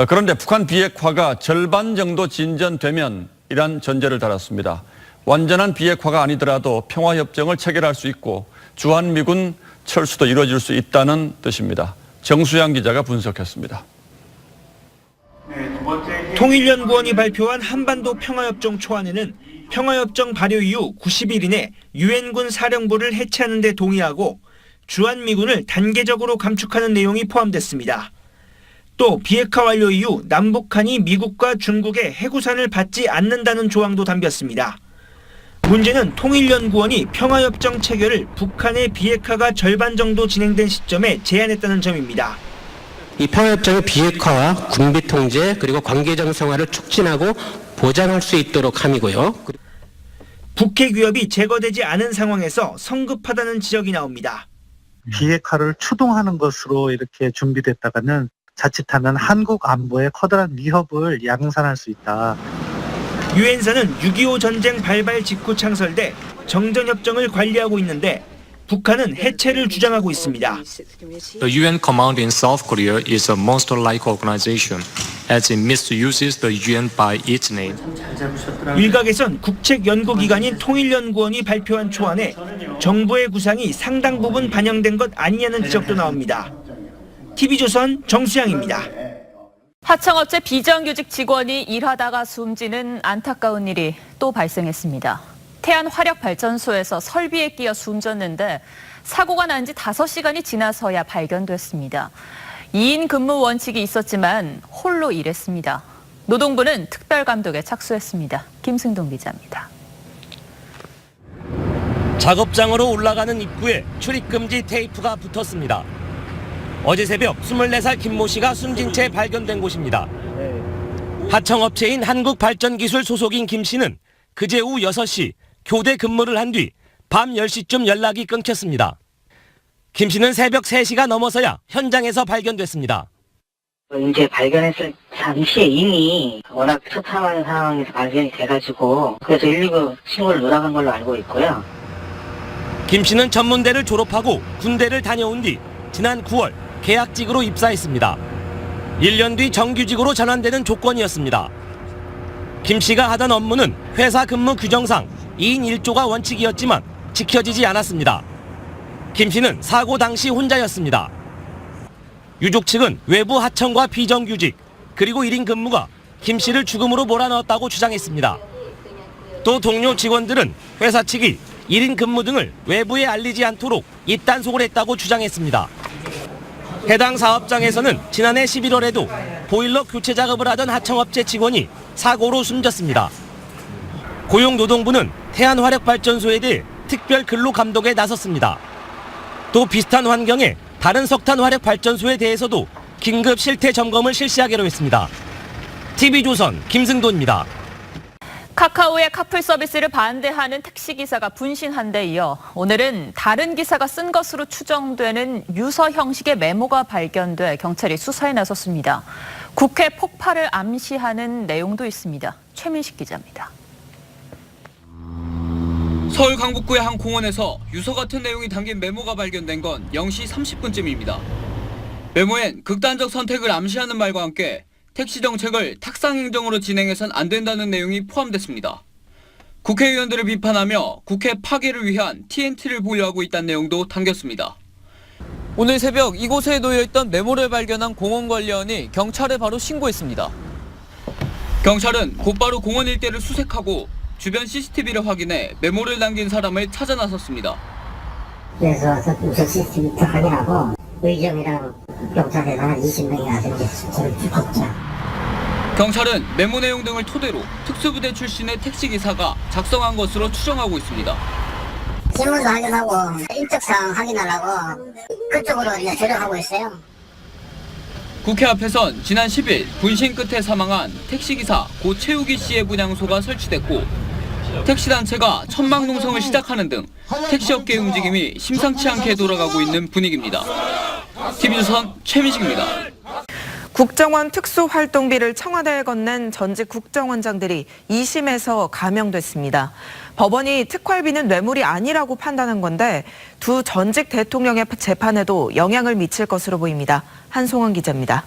[SPEAKER 9] 그런데 북한 비핵화가 절반 정도 진전되면 이란 전제를 달았습니다. 완전한 비핵화가 아니더라도 평화협정을 체결할 수 있고 주한미군 철수도 이루어질 수 있다는 뜻입니다. 정수양 기자가 분석했습니다.
[SPEAKER 6] 통일연구원이 발표한 한반도 평화협정 초안에는 평화협정 발효 이후 90일 이내 유엔군 사령부를 해체하는 데 동의하고 주한미군을 단계적으로 감축하는 내용이 포함됐습니다. 또 비핵화 완료 이후 남북한이 미국과 중국의 해구산을 받지 않는다는 조항도 담겼습니다. 문제는 통일연구원이 평화협정 체결을 북한의 비핵화가 절반 정도 진행된 시점에 제안했다는 점입니다.
[SPEAKER 11] 이 평화협정의 비핵화와 군비 통제 그리고 관계 정상화를 촉진하고 보장할 수 있도록 함이고요.
[SPEAKER 6] 북핵 위협이 제거되지 않은 상황에서 성급하다는 지적이 나옵니다.
[SPEAKER 13] 비핵화를 추동하는 것으로 이렇게 준비됐다가는 자칫하면 한국 안보에 커다란 위협을 양산할 수 있다.
[SPEAKER 6] 유엔사는 6.25 전쟁 발발 직후 창설돼 정전협정을 관리하고 있는데 북한은 해체를 주장하고 있습니다.
[SPEAKER 14] The UN command in South Korea is a monster-like organization as it misuses the UN by its name.
[SPEAKER 6] 일각에선 국책연구기관인 통일연구원이 발표한 초안에 정부의 구상이 상당 부분 반영된 것 아니냐는 지적도 나옵니다. TV조선 정수양입니다.
[SPEAKER 22] 하청업체 비정규직 직원이 일하다가 숨지는 안타까운 일이 또 발생했습니다. 태안화력발전소에서 설비에 끼어 숨졌는데 사고가 난 지 5시간이 지나서야 발견됐습니다. 2인 근무 원칙이 있었지만 홀로 일했습니다. 노동부는 특별감독에 착수했습니다. 김승동 기자입니다.
[SPEAKER 15] 작업장으로 올라가는 입구에 출입금지 테이프가 붙었습니다. 어제 새벽 24살 김모 씨가 숨진 채 발견된 곳입니다. 하청업체인 한국발전기술 소속인 김 씨는 그제 오후 6시 교대 근무를 한 뒤 밤 10시쯤 연락이 끊겼습니다. 김 씨는 새벽 3시가 넘어서야 현장에서 발견됐습니다.
[SPEAKER 16] 이제 발견했을 당시에 이미 워낙 처참한 상황에서 발견이 돼가지고 그래서 119 신고를 누락한 걸로 알고 있고요.
[SPEAKER 15] 김 씨는 전문대를 졸업하고 군대를 다녀온 뒤 지난 9월 계약직으로 입사했습니다. 1년 뒤 정규직으로 전환되는 조건이었습니다. 김 씨가 하던 업무는 회사 근무 규정상 2인 1조가 원칙이었지만 지켜지지 않았습니다. 김 씨는 사고 당시 혼자였습니다. 유족 측은 외부 하청과 비정규직 그리고 1인 근무가 김 씨를 죽음으로 몰아넣었다고 주장했습니다. 또 동료 직원들은 회사 측이 1인 근무 등을 외부에 알리지 않도록 입단속을 했다고 주장했습니다. 해당 사업장에서는 지난해 11월에도 보일러 교체 작업을 하던 하청업체 직원이 사고로 숨졌습니다. 고용노동부는 태안화력발전소에 대해 특별 근로감독에 나섰습니다. 또 비슷한 환경에 다른 석탄화력발전소에 대해서도 긴급 실태 점검을 실시하기로 했습니다. TV조선 김승돈입니다.
[SPEAKER 22] 카카오의 카풀 서비스를 반대하는 택시기사가 분신한 데 이어 오늘은 다른 기사가 쓴 것으로 추정되는 유서 형식의 메모가 발견돼 경찰이 수사에 나섰습니다. 국회 폭파를 암시하는 내용도 있습니다. 최민식 기자입니다.
[SPEAKER 17] 서울 강북구의 한 공원에서 유서 같은 내용이 담긴 메모가 발견된 건 0시 30분쯤입니다. 메모엔 극단적 선택을 암시하는 말과 함께 택시 정책을 탁상행정으로 진행해선 안 된다는 내용이 포함됐습니다. 국회의원들을 비판하며 국회 파괴를 위한 TNT를 보유하고 있다는 내용도 담겼습니다. 오늘 새벽 이곳에 놓여있던 메모를 발견한 공원관리원이 경찰에 바로 신고했습니다. 경찰은 곧바로 공원 일대를 수색하고 주변 CCTV를 확인해 메모를 남긴 사람을 찾아 나섰습니다.
[SPEAKER 27] 그래서 우선 CCTV 확인하고 의정이랑 경찰에서 한 20명이 와서 이제 저를 죽였죠.
[SPEAKER 17] 경찰은 메모 내용 등을 토대로 특수부대 출신의 택시기사가 작성한 것으로 추정하고 있습니다.
[SPEAKER 27] 신문도 확인하고 인적사항 확인하려고 그쪽으로 이제 조력하고 있어요.
[SPEAKER 17] 국회 앞에선 지난 10일 분신 끝에 사망한 택시기사 고 최우기 씨의 분향소가 설치됐고 택시단체가 천막농성을 시작하는 등 택시업계의 움직임이 심상치 않게 돌아가고 있는 분위기입니다. TV조선 최민식입니다.
[SPEAKER 10] 국정원 특수활동비를 청와대에 건넨 전직 국정원장들이 2심에서 감형됐습니다. 법원이 특활비는 뇌물이 아니라고 판단한 건데 두 전직 대통령의 재판에도 영향을 미칠 것으로 보입니다. 한송원 기자입니다.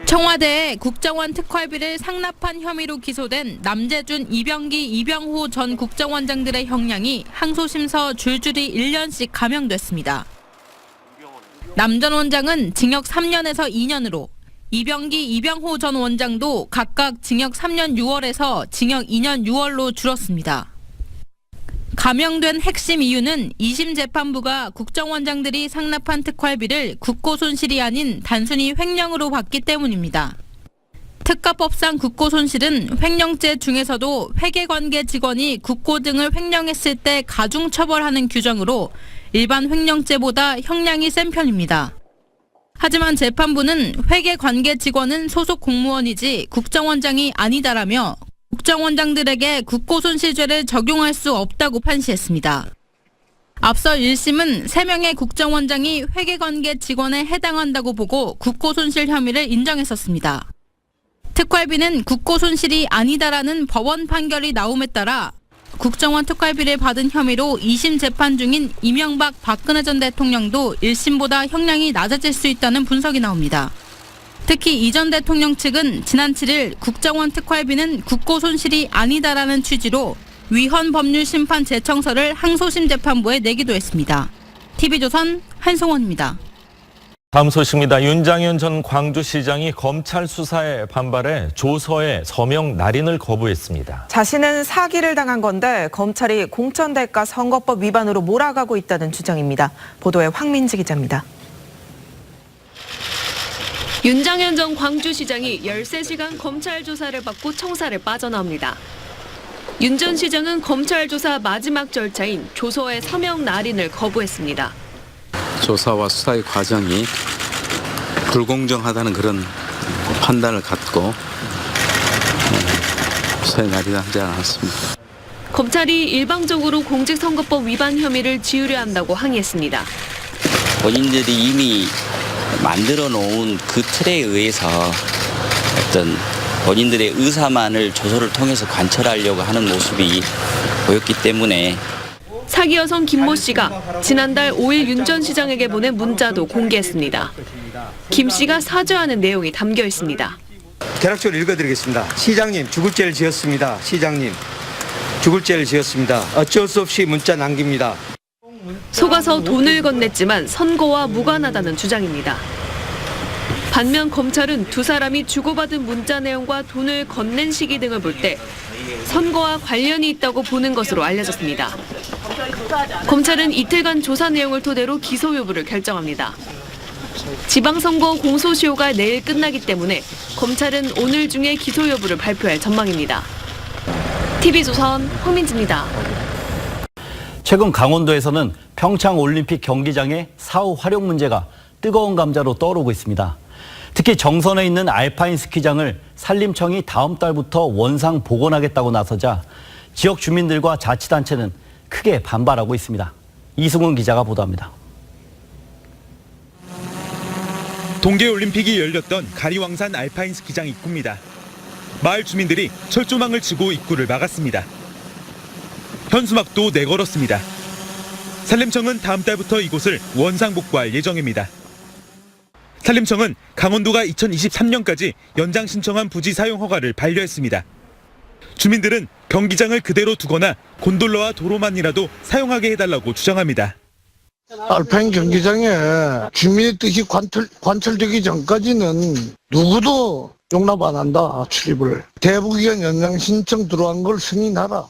[SPEAKER 2] 청와대에 국정원 특활비를 상납한 혐의로 기소된 남재준, 이병기, 이병호 전 국정원장들의 형량이 항소심서 줄줄이 1년씩 감형됐습니다. 남 전 원장은 징역 3년에서 2년으로, 이병기, 이병호 전 원장도 각각 징역 3년 6월에서 징역 2년 6월로 줄었습니다. 감형된 핵심 이유는 2심 재판부가 국정원장들이 상납한 특활비를 국고 손실이 아닌 단순히 횡령으로 봤기 때문입니다. 특가법상 국고 손실은 횡령죄 중에서도 회계관계 직원이 국고 등을 횡령했을 때 가중 처벌하는 규정으로 일반 횡령죄보다 형량이 센 편입니다. 하지만 재판부는 회계관계 직원은 소속 공무원이지 국정원장이 아니다라며 국정원장들에게 국고손실죄를 적용할 수 없다고 판시했습니다. 앞서 1심은 3명의 국정원장이 회계관계 직원에 해당한다고 보고 국고손실 혐의를 인정했었습니다. 특활비는 국고손실이 아니다라는 법원 판결이 나옴에 따라 국정원 특활비를 받은 혐의로 2심 재판 중인 이명박, 박근혜 전 대통령도 1심보다 형량이 낮아질 수 있다는 분석이 나옵니다. 특히 이 전 대통령 측은 지난 7일 국정원 특활비는 국고 손실이 아니다라는 취지로 위헌 법률 심판 재청서를 항소심 재판부에 내기도 했습니다. TV조선 한송원입니다.
[SPEAKER 3] 다음 소식입니다. 윤장현 전 광주시장이 검찰 수사에 반발해 조서에 서명 날인을 거부했습니다.
[SPEAKER 10] 자신은 사기를 당한 건데 검찰이 공천대가 선거법 위반으로 몰아가고 있다는 주장입니다. 보도에 황민지 기자입니다.
[SPEAKER 8] 윤장현 전 광주시장이 13시간 검찰 조사를 받고 청사를 빠져나옵니다. 윤 전 시장은 검찰 조사 마지막 절차인 조서의 서명 날인을 거부했습니다.
[SPEAKER 18] 조사와 수사의 과정이 불공정하다는 그런 판단을 갖고 수사에 날인하지 않았습니다.
[SPEAKER 8] 검찰이 일방적으로 공직선거법 위반 혐의를 지우려 한다고 항의했습니다.
[SPEAKER 19] 본인들이 이미 만들어 놓은 그 틀에 의해서 어떤 본인들의 의사만을 조서를 통해서 관철하려고 하는 모습이 보였기 때문에
[SPEAKER 8] 사기 여성 김모 씨가 지난달 5일 윤 전 시장에게 보낸 문자도 공개했습니다. 김 씨가 사죄하는 내용이 담겨 있습니다.
[SPEAKER 20] 개락적으로 읽어드리겠습니다. 시장님, 죽을 죄를 지었습니다. 시장님, 죽을 죄를 지었습니다. 어쩔 수 없이 문자 남깁니다.
[SPEAKER 8] 속아서 돈을 건넸지만 선거와 무관하다는 주장입니다. 반면 검찰은 두 사람이 주고받은 문자 내용과 돈을 건넨 시기 등을 볼 때 선거와 관련이 있다고 보는 것으로 알려졌습니다. 검찰은 이틀간 조사 내용을 토대로 기소 여부를 결정합니다. 지방선거 공소시효가 내일 끝나기 때문에 검찰은 오늘 중에 기소 여부를 발표할 전망입니다. TV조선 황민지입니다.
[SPEAKER 4] 최근 강원도에서는 평창올림픽 경기장의 사후 활용 문제가 뜨거운 감자로 떠오르고 있습니다. 특히 정선에 있는 알파인 스키장을 산림청이 다음 달부터 원상 복원하겠다고 나서자 지역 주민들과 자치단체는 크게 반발하고 있습니다. 이승훈 기자가 보도합니다.
[SPEAKER 21] 동계올림픽이 열렸던 가리왕산 알파인 스키장 입구입니다. 마을 주민들이 철조망을 치고 입구를 막았습니다. 현수막도 내걸었습니다. 산림청은 다음 달부터 이곳을 원상복구할 예정입니다. 산림청은 강원도가 2023년까지 연장 신청한 부지 사용 허가를 반려했습니다. 주민들은 경기장을 그대로 두거나 곤돌라와 도로만이라도 사용하게 해달라고 주장합니다.
[SPEAKER 23] 알파인 경기장에 주민의 뜻이 관철되기 전까지는 누구도 용납 안 한다, 출입을. 대부기간 연장 신청 들어간 걸 승인하라.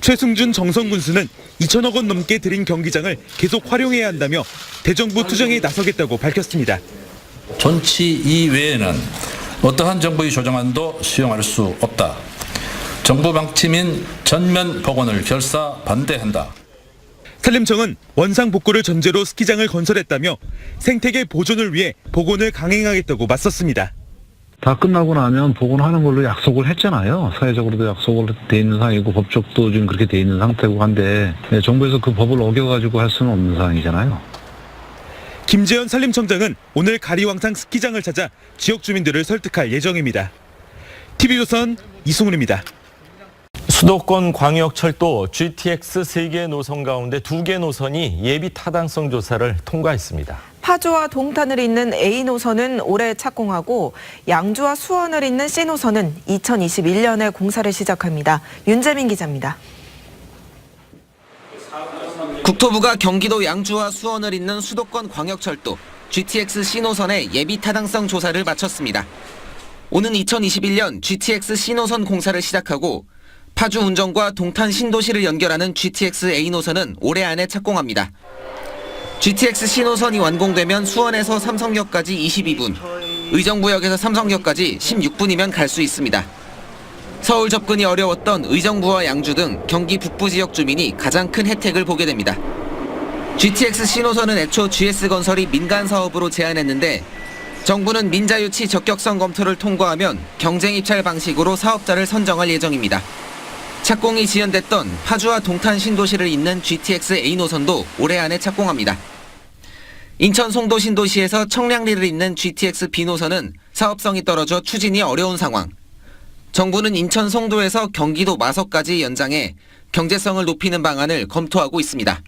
[SPEAKER 21] 최승준 정성군수는 2천억 원 넘게 들인 경기장을 계속 활용해야 한다며 대정부 투쟁에 나서겠다고 밝혔습니다.
[SPEAKER 24] 존치 이외에는 어떠한 정부의 조정안도 수용할 수 없다.
[SPEAKER 1] 정부 방침인 전면 복원을 결사 반대한다.
[SPEAKER 21] 산림청은 원상 복구를 전제로 스키장을 건설했다며 생태계 보존을 위해 복원을 강행하겠다고 맞섰습니다.
[SPEAKER 5] 다 끝나고 나면 복원하는 걸로 약속을 했잖아요. 사회적으로도 약속을 돼 있는 상황이고 법적도 지금 그렇게 돼 있는 상태고 한데 정부에서 그 법을 어겨가지고 할 수는 없는 상황이잖아요.
[SPEAKER 21] 김재현 산림청장은 오늘 가리왕산 스키장을 찾아 지역 주민들을 설득할 예정입니다. TV조선 이승훈입니다.
[SPEAKER 3] 수도권 광역철도 GTX 3개 노선 가운데 2개 노선이 예비 타당성 조사를 통과했습니다.
[SPEAKER 10] 파주와 동탄을 잇는 A 노선은 올해 착공하고 양주와 수원을 잇는 C 노선은 2021년에 공사를 시작합니다. 윤재민 기자입니다.
[SPEAKER 7] 국토부가 경기도 양주와 수원을 잇는 수도권 광역철도 GTX C 노선의 예비 타당성 조사를 마쳤습니다. 오는 2021년 GTX C 노선 공사를 시작하고 파주 운정과 동탄 신도시를 연결하는 GTX A 노선은 올해 안에 착공합니다. GTX C 노선이 완공되면 수원에서 삼성역까지 22분, 의정부역에서 삼성역까지 16분이면 갈 수 있습니다. 서울 접근이 어려웠던 의정부와 양주 등 경기 북부 지역 주민이 가장 큰 혜택을 보게 됩니다. GTX C 노선은 애초 GS건설이 민간 사업으로 제안했는데 정부는 민자유치 적격성 검토를 통과하면 경쟁 입찰 방식으로 사업자를 선정할 예정입니다. 착공이 지연됐던 파주와 동탄 신도시를 잇는 GTX A 노선도 올해 안에 착공합니다. 인천 송도 신도시에서 청량리를 잇는 GTX B 노선은 사업성이 떨어져 추진이 어려운 상황. 정부는 인천 송도에서 경기도 마석까지 연장해 경제성을 높이는 방안을 검토하고 있습니다.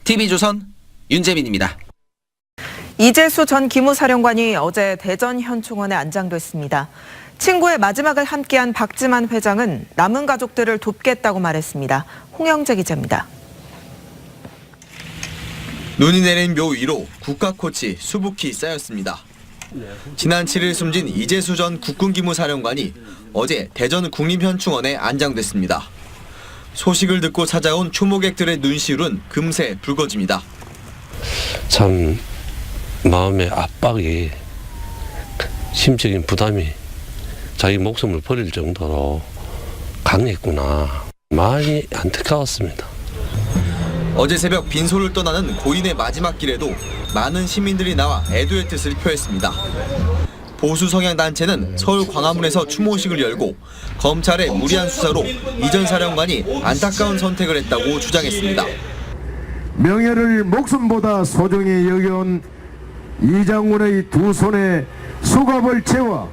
[SPEAKER 7] TV조선 윤재민입니다.
[SPEAKER 10] 이재수 전 기무사령관이 어제 대전 현충원에 안장됐습니다. 친구의 마지막을 함께한 박지만 회장은 남은 가족들을 돕겠다고 말했습니다. 홍영재 기자입니다.
[SPEAKER 12] 눈이 내린 묘 위로 국가꽃이 수북히 쌓였습니다. 지난 7일 숨진 이재수 전 국군기무사령관이 어제 대전 국립현충원에 안장됐습니다. 소식을 듣고 찾아온 추모객들의 눈시울은 금세 붉어집니다.
[SPEAKER 24] 참 마음의 압박이, 심적인 부담이 자기 목숨을 버릴 정도로 강했구나. 많이 안타까웠습니다.
[SPEAKER 12] 어제 새벽 빈소를 떠나는 고인의 마지막 길에도 많은 시민들이 나와 애도의 뜻을 표했습니다. 보수 성향 단체는 서울 광화문에서 추모식을 열고 검찰의 무리한 수사로 이 전 사령관이 안타까운 선택을 했다고 주장했습니다.
[SPEAKER 25] 명예를 목숨보다 소중히 여겨온 이 장군의 두 손에 수갑을 채워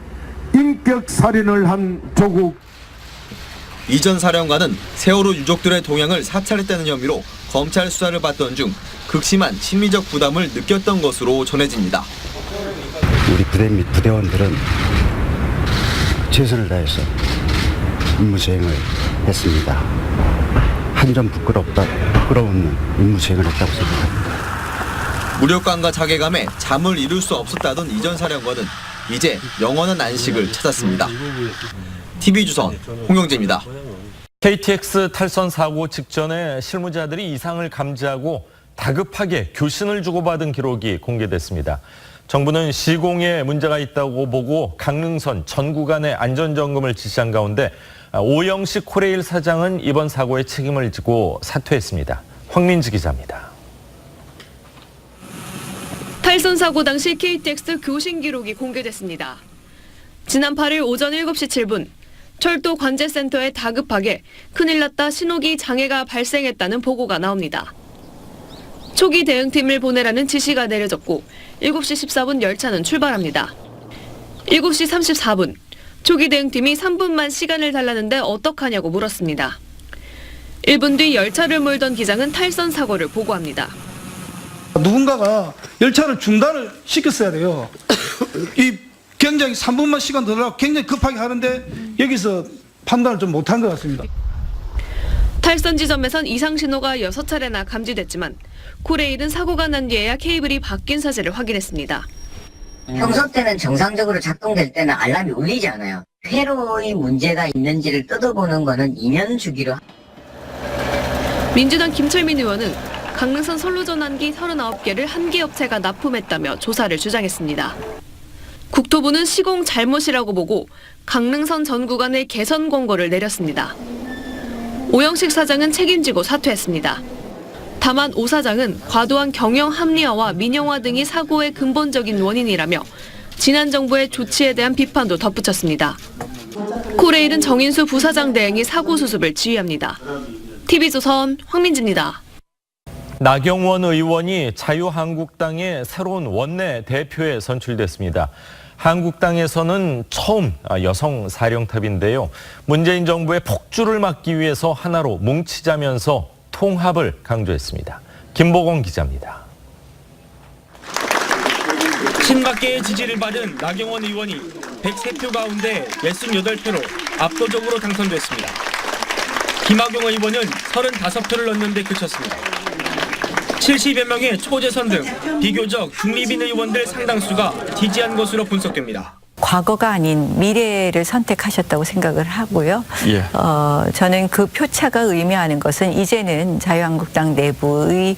[SPEAKER 25] 인격 살인을 한 조국.
[SPEAKER 12] 이 전 사령관은 세월호 유족들의 동향을 사찰했다는 혐의로 검찰 수사를 받던 중 극심한 심리적 부담을 느꼈던 것으로 전해집니다.
[SPEAKER 26] 우리 부대 및 부대원들은 최선을 다해서 임무 수행을 했습니다. 한 점 부끄러운 임무 수행을 했다고 생각합니다.
[SPEAKER 12] 무력감과 자괴감에 잠을 이룰 수 없었다던 이 전 사령관은 이제 영원한 안식을 찾았습니다. TV조선 홍영재입니다.
[SPEAKER 3] KTX 탈선 사고 직전에 실무자들이 이상을 감지하고 다급하게 교신을 주고받은 기록이 공개됐습니다. 정부는 시공에 문제가 있다고 보고 강릉선 전 구간의 안전점검을 지시한 가운데 오영식 코레일 사장은 이번 사고에 책임을 지고 사퇴했습니다. 황민지 기자입니다.
[SPEAKER 8] 탈선 사고 당시 KTX 교신 기록이 공개됐습니다. 지난 8일 오전 7시 7분 철도 관제센터에 다급하게 큰일 났다 신호기 장애가 발생했다는 보고가 나옵니다. 초기 대응팀을 보내라는 지시가 내려졌고 7시 14분 열차는 출발합니다. 7시 34분 초기 대응팀이 3분만 시간을 달라는데 어떡하냐고 물었습니다. 1분 뒤 열차를 몰던 기장은 탈선 사고를 보고합니다.
[SPEAKER 28] 누군가가 열차를 중단을 시켰어야 돼요. 이 굉장히 3분만 시간 더 달라고 굉장히 급하게 하는데 여기서 판단을 좀 못한 것 같습니다.
[SPEAKER 8] 탈선 지점에선 이상 신호가 6차례나 감지됐지만 코레일은 사고가 난 뒤에야 케이블이 바뀐 사실을 확인했습니다.
[SPEAKER 27] 평소 때는 정상적으로 작동될 때는 알람이 울리지 않아요. 회로의 문제가 있는지를 뜯어보는 거는 2년 주기로.
[SPEAKER 8] 민주당 김철민 의원은 강릉선 선로 전환기 39개를 한 개 업체가 납품했다며 조사를 주장했습니다. 국토부는 시공 잘못이라고 보고 강릉선 전 구간의 개선 권고를 내렸습니다. 오영식 사장은 책임지고 사퇴했습니다. 다만 오 사장은 과도한 경영 합리화와 민영화 등이 사고의 근본적인 원인이라며 지난 정부의 조치에 대한 비판도 덧붙였습니다. 코레일은 정인수 부사장 대행이 사고 수습을 지휘합니다. TV조선 황민지입니다.
[SPEAKER 3] 나경원 의원이 자유한국당의 새로운 원내 대표에 선출됐습니다. 한국당에서는 처음 여성 사령탑인데요. 문재인 정부의 폭주를 막기 위해서 하나로 뭉치자면서 통합을 강조했습니다. 김보건 기자입니다.
[SPEAKER 6] 친박계의 지지를 받은 나경원 의원이 103표 가운데 68표로 압도적으로 당선됐습니다. 김학용 의원은 35표를 넣는 데 그쳤습니다. 70여 명의 초재선 등 비교적 중립인 의원들 상당수가 지지한 것으로 분석됩니다.
[SPEAKER 9] 과거가 아닌 미래를 선택하셨다고 생각을 하고요.
[SPEAKER 3] 예.
[SPEAKER 9] 저는 그 표차가 의미하는 것은 이제는 자유한국당 내부의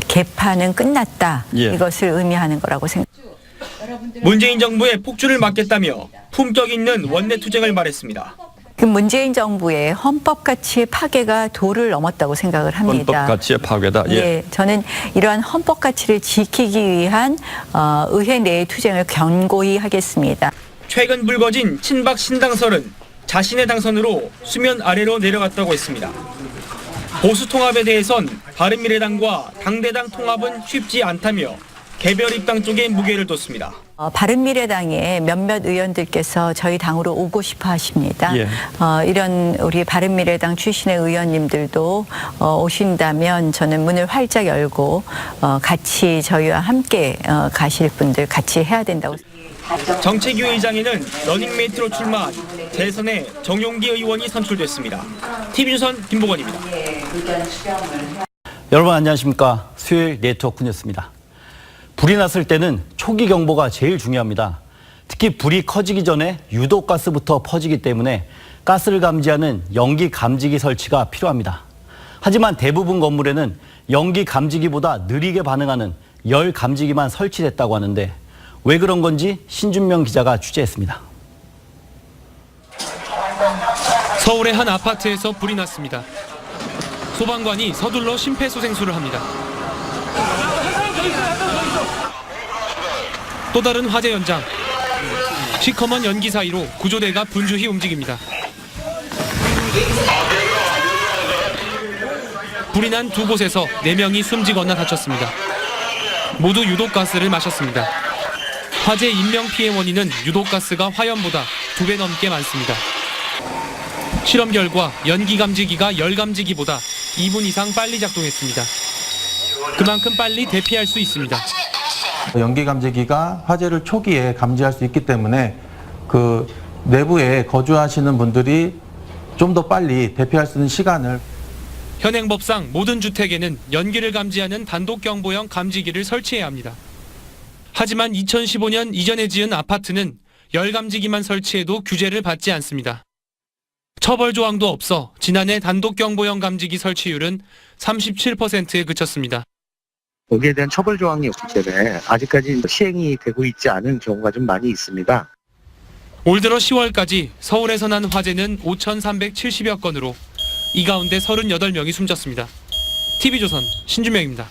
[SPEAKER 9] 개판은 끝났다.
[SPEAKER 3] 예.
[SPEAKER 9] 이것을 의미하는 거라고 생각합니다.
[SPEAKER 6] 문재인 정부의 폭주를 막겠다며 품격 있는 원내 투쟁을 말했습니다.
[SPEAKER 9] 그 문재인 정부의 헌법 가치의 파괴가 도를 넘었다고 생각을 합니다.
[SPEAKER 3] 헌법 가치의 파괴다.
[SPEAKER 9] 예, 저는 이러한 헌법 가치를 지키기 위한 의회 내의 투쟁을 견고히 하겠습니다.
[SPEAKER 6] 최근 불거진 친박 신당설은 자신의 당선으로 수면 아래로 내려갔다고 했습니다. 보수 통합에 대해선 바른미래당과 당대당 통합은 쉽지 않다며 개별 입당 쪽에 무게를 뒀습니다.
[SPEAKER 9] 바른미래당의 몇몇 의원들께서 저희 당으로 오고 싶어 하십니다.
[SPEAKER 3] 예.
[SPEAKER 9] 이런 우리 바른미래당 출신의 의원님들도 오신다면 저는 문을 활짝 열고 같이 저희와 함께 가실 분들 같이 해야 된다고 생각합니다.
[SPEAKER 6] 정책위 의장에는 러닝메이트로 출마한 대선의 정용기 의원이 선출됐습니다. TV조선 김보건입니다.
[SPEAKER 11] 여러분 안녕하십니까. 수요일 네트워크 뉴스입니다. 불이 났을 때는 초기 경보가 제일 중요합니다. 특히 불이 커지기 전에 유독가스부터 퍼지기 때문에 가스를 감지하는 연기 감지기 설치가 필요합니다. 하지만 대부분 건물에는 연기 감지기보다 느리게 반응하는 열 감지기만 설치됐다고 하는데 왜 그런 건지 신준명 기자가 취재했습니다.
[SPEAKER 13] 서울의 한 아파트에서 불이 났습니다. 소방관이 서둘러 심폐소생술을 합니다. 또 다른 화재 현장. 시커먼 연기 사이로 구조대가 분주히 움직입니다. 불이 난 두 곳에서 4명이 숨지거나 다쳤습니다. 모두 유독가스를 마셨습니다. 화재 인명 피해 원인은 유독가스가 화염보다 2배 넘게 많습니다. 실험 결과 연기 감지기가 열 감지기보다 2분 이상 빨리 작동했습니다. 그만큼 빨리 대피할 수 있습니다.
[SPEAKER 14] 연기 감지기가 화재를 초기에 감지할 수 있기 때문에 그 내부에 거주하시는 분들이 좀 더 빨리 대피할 수 있는 시간을.
[SPEAKER 13] 현행법상 모든 주택에는 연기를 감지하는 단독 경보형 감지기를 설치해야 합니다. 하지만 2015년 이전에 지은 아파트는 열 감지기만 설치해도 규제를 받지 않습니다. 처벌 조항도 없어 지난해 단독 경보형 감지기 설치율은 37%에 그쳤습니다.
[SPEAKER 15] 여기에 대한 처벌 조항이 없기 때문에 아직까지 시행이 되고 있지 않은 경우가 좀 많이 있습니다.
[SPEAKER 13] 올 들어 10월까지 서울에서 난 화재는 5,370여 건으로 이 가운데 38명이 숨졌습니다. TV조선 신준명입니다.